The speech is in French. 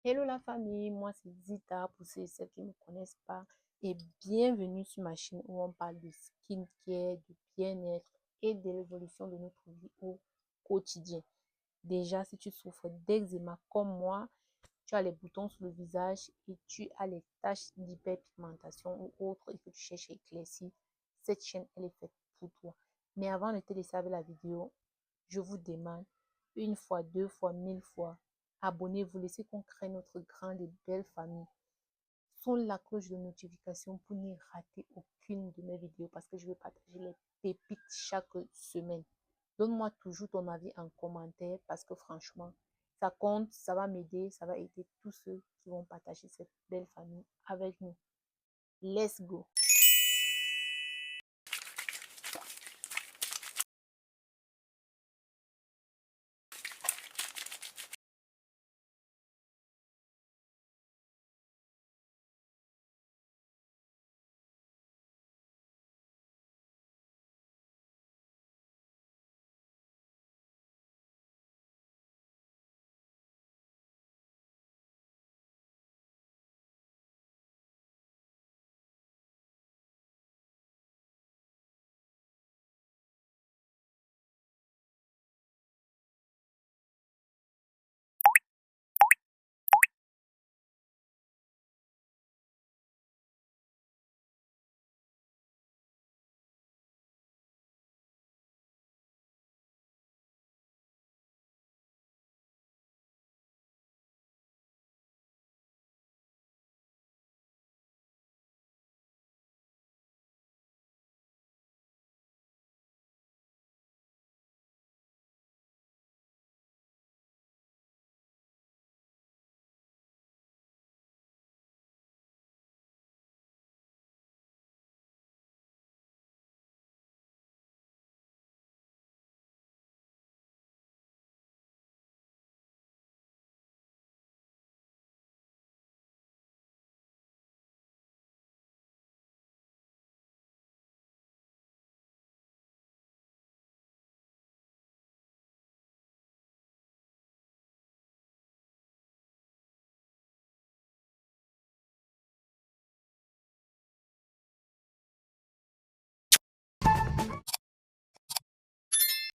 Hello la famille, moi c'est Zita pour ceux et celles qui ne me connaissent pas et bienvenue sur ma chaîne où on parle de skincare, de bien-être et de l'évolution de notre vie au quotidien. Déjà, si tu souffres d'eczéma comme moi, tu as les boutons sur le visage et tu as les taches d'hyperpigmentation ou autres et que tu cherches à éclaircir, cette chaîne elle est faite pour toi. Mais avant de te laisser avec la vidéo, je vous demande une fois, deux fois, mille fois, abonnez-vous, laissez qu'on crée notre grande et belle famille. Sur la cloche de notification pour ne rater aucune de mes vidéos parce que je vais partager les pépites chaque semaine. Donne-moi toujours ton avis en commentaire parce que franchement, ça compte, ça va m'aider, ça va aider tous ceux qui vont partager cette belle famille avec nous. Let's go!